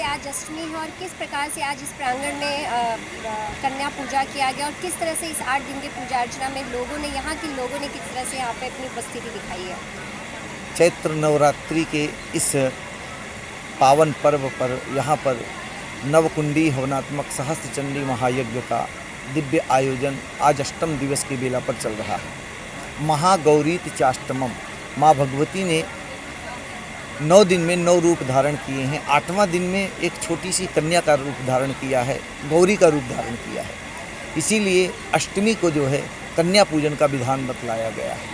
आज अष्टमी है और किस प्रकार से आज इस प्रांगण में कन्या पूजा किया गया और किस तरह से इस 8 दिन के पूजा अर्चना में लोगों ने, यहाँ के लोगों ने किस तरह से यहाँ पे अपनी उपस्थिति दिखाई है। चैत्र नवरात्रि के इस पावन पर्व पर यहाँ पर नवकुंडी हवनात्मक सहस्त्र चंडी महायज्ञ का दिव्य आयोजन आज अष्टम दिवस के बेला पर चल रहा है। महागौरीत चाष्टमम, माँ भगवती ने 9 दिन में 9 रूप धारण किए हैं। 8वां दिन में एक छोटी सी कन्या का रूप धारण किया है, गौरी का रूप धारण किया है। इसीलिए अष्टमी को जो है कन्या पूजन का विधान बतलाया गया है।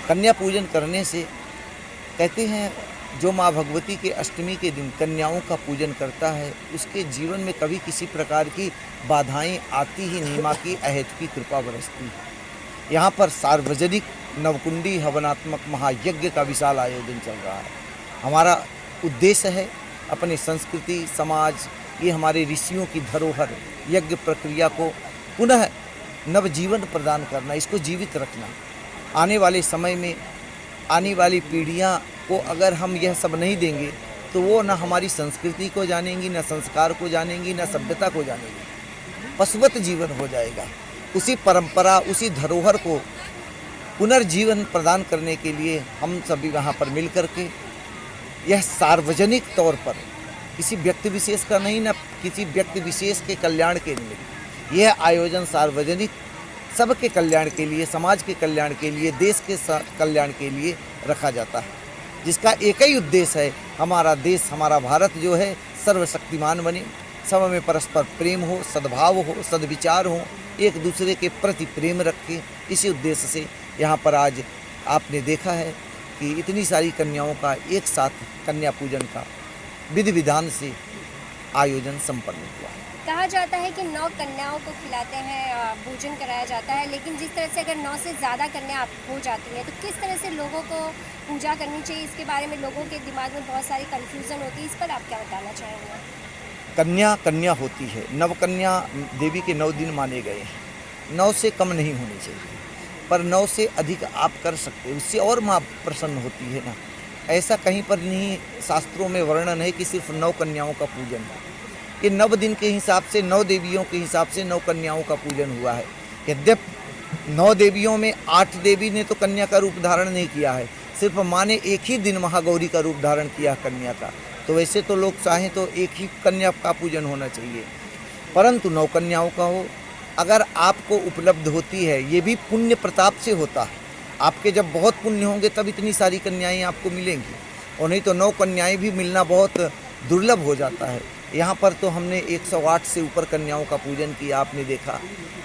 कन्या पूजन करने से कहते हैं जो माँ भगवती के अष्टमी के दिन कन्याओं का पूजन करता है उसके जीवन में कभी किसी प्रकार की बाधाएं आती ही नहीं, माँ की अहेतुकी कृपा बरसती है। यहाँ पर सार्वजनिक नवकुंडी हवनात्मक महायज्ञ का विशाल आयोजन चल रहा है। हमारा उद्देश्य है अपनी संस्कृति, समाज, ये हमारे ऋषियों की धरोहर यज्ञ प्रक्रिया को पुनः नवजीवन प्रदान करना, इसको जीवित रखना। आने वाले समय में आने वाली पीढ़ियां को अगर हम यह सब नहीं देंगे तो वो न हमारी संस्कृति को जानेंगी, न संस्कार को जानेंगी, न सभ्यता को जानेंगी। पशुवत जीवन हो जाएगा। उसी परंपरा, उसी धरोहर को पुनर्जीवन प्रदान करने के लिए हम सभी वहाँ पर मिल करके यह सार्वजनिक तौर पर किसी व्यक्ति विशेष का नहीं, न किसी व्यक्ति विशेष के कल्याण के लिए, यह आयोजन सार्वजनिक सबके कल्याण के लिए, समाज के कल्याण के लिए, देश के कल्याण के लिए रखा जाता है, जिसका एक ही उद्देश्य है हमारा देश, हमारा भारत जो है सर्वशक्तिमान बने, सब में परस्पर प्रेम हो, सद्भाव हो, सद्विचार हो, एक दूसरे के प्रति प्रेम रखें। इसी उद्देश्य से यहाँ पर आज आपने देखा है कि इतनी सारी कन्याओं का एक साथ कन्या पूजन का विधि विधान से आयोजन संपन्न हुआ। कहा जाता है कि 9 कन्याओं को खिलाते हैं, भोजन कराया जाता है, लेकिन जिस तरह से अगर 9 से ज़्यादा कन्या हो जाती हैं तो किस तरह से लोगों को पूजा करनी चाहिए, इसके बारे में लोगों के दिमाग में बहुत सारी कन्फ्यूज़न होती है। इस पर आप क्या बताना चाहेंगे? कन्या कन्या होती है, नवकन्या देवी के 9 दिन माने गए हैं। 9 से कम नहीं होनी चाहिए, पर 9 से अधिक आप कर सकते हो, उससे और माँ प्रसन्न होती है ना। ऐसा कहीं पर नहीं शास्त्रों में वर्णन है कि सिर्फ 9 कन्याओं का पूजन है। ये 9 दिन के हिसाब से 9 देवियों के हिसाब से 9 कन्याओं का पूजन हुआ है। यद्यपि 9 देवियों में 8 देवी ने तो कन्या का रूप धारण नहीं किया है, सिर्फ माँ ने एक ही दिन महागौरी का रूप धारण किया कन्या का। तो वैसे तो लोग चाहें तो एक ही कन्या का पूजन होना चाहिए, परंतु 9 कन्याओं का हो। अगर आपको उपलब्ध होती है, ये भी पुण्य प्रताप से होता है। आपके जब बहुत पुण्य होंगे तब इतनी सारी कन्याएं आपको मिलेंगी, और नहीं तो 9 कन्याएं भी मिलना बहुत दुर्लभ हो जाता है। यहाँ पर तो हमने 108 से ऊपर कन्याओं का पूजन किया, आपने देखा,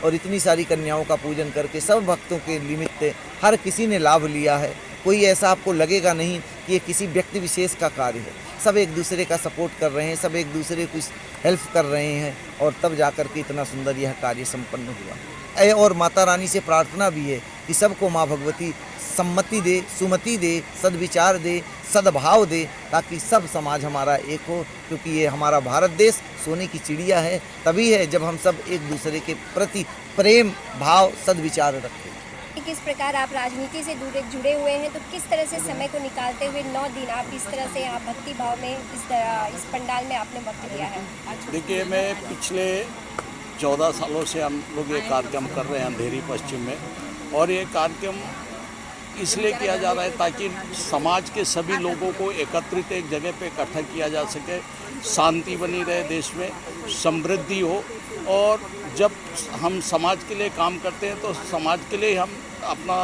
और इतनी सारी कन्याओं का पूजन करके सब भक्तों के निमित्त हर किसी ने लाभ लिया है। कोई ऐसा आपको लगेगा नहीं कि ये किसी व्यक्ति विशेष का कार्य है। सब एक दूसरे का सपोर्ट कर रहे हैं, सब एक दूसरे को हेल्प कर रहे हैं, और तब जाकर के इतना सुंदर यह कार्य संपन्न हुआ। और माता रानी से प्रार्थना भी है कि सबको माँ भगवती सम्मति दे, सुमति दे, सद्विचार दे, सद्भाव दे, ताकि सब समाज हमारा एक हो। क्योंकि ये हमारा भारत देश सोने की चिड़िया है, तभी है जब हम सब एक दूसरे के प्रति प्रेम भाव सद्विचार रखें। किस प्रकार आप राजनीति से जुड़े हुए हैं, तो किस तरह से समय को निकालते हुए 9 दिन आप इस तरह से यहाँ भक्ति भाव में इस पंडाल में आपने वक्त दिया है? देखिए, मैं पिछले 14 सालों से हम लोग ये कार्यक्रम कर रहे हैं अंधेरी पश्चिम में, और ये कार्यक्रम इसलिए किया जा रहा है ताकि समाज के सभी लोगों को एकत्रित एक जगह पे इकट्ठा किया जा सके, शांति बनी रहे देश में, समृद्धि हो। और जब हम समाज के लिए काम करते हैं तो समाज के लिए हम अपना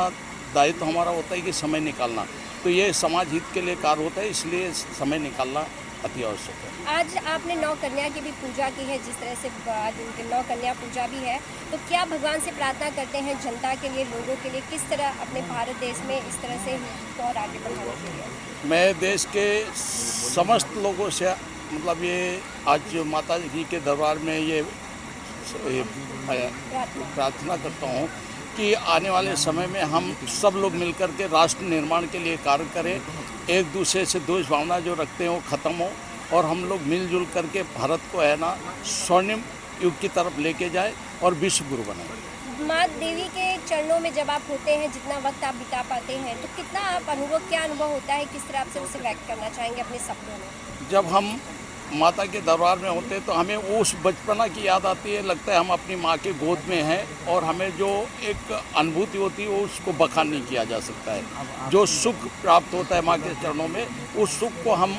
दायित्व हमारा होता है कि समय निकालना, तो ये समाज हित के लिए कार्य होता है, इसलिए समय निकालना अति आवश्यक है। आज आपने 9 कन्या की भी पूजा की है, जिस तरह से आज उनके 9 कन्या पूजा भी है, तो क्या भगवान से प्रार्थना करते हैं जनता के लिए, लोगों के लिए, किस तरह अपने भारत देश में इस तरह से और आगे बढ़ाने के लिए? मैं देश के समस्त लोगों से मतलब ये आज माता जी के दरबार में ये प्रार्थना करता हूँ कि आने वाले समय में हम सब लोग मिलकर के राष्ट्र निर्माण के लिए कार्य करें, एक दूसरे से द्वेष भावना जो रखते हैं वो ख़त्म हो, और हम लोग मिलजुल करके भारत को है ना स्वर्णिम युग की तरफ लेके जाए और विश्व गुरु बनाए। माँ देवी के चरणों में जब आप होते हैं, जितना वक्त आप बिता पाते हैं, तो कितना आप क्या अनुभव होता है, किस तरह आप से उसे व्यक्त करना चाहेंगे अपने शब्दों में? जब हम माता के दरबार में होते हैं तो हमें उस बचपना की याद आती है, लगता है हम अपनी माँ के गोद में हैं, और हमें जो एक अनुभूति होती है वो उसको बखान नहीं किया जा सकता है। जो सुख प्राप्त होता है माँ के चरणों में, उस सुख को हम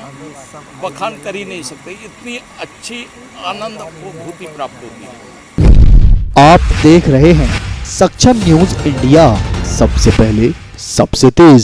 बखान कर ही नहीं सकते, इतनी अच्छी आनंद अनुभूति प्राप्त होती है। आप देख रहे हैं सक्षम न्यूज इंडिया, सबसे पहले सबसे तेज।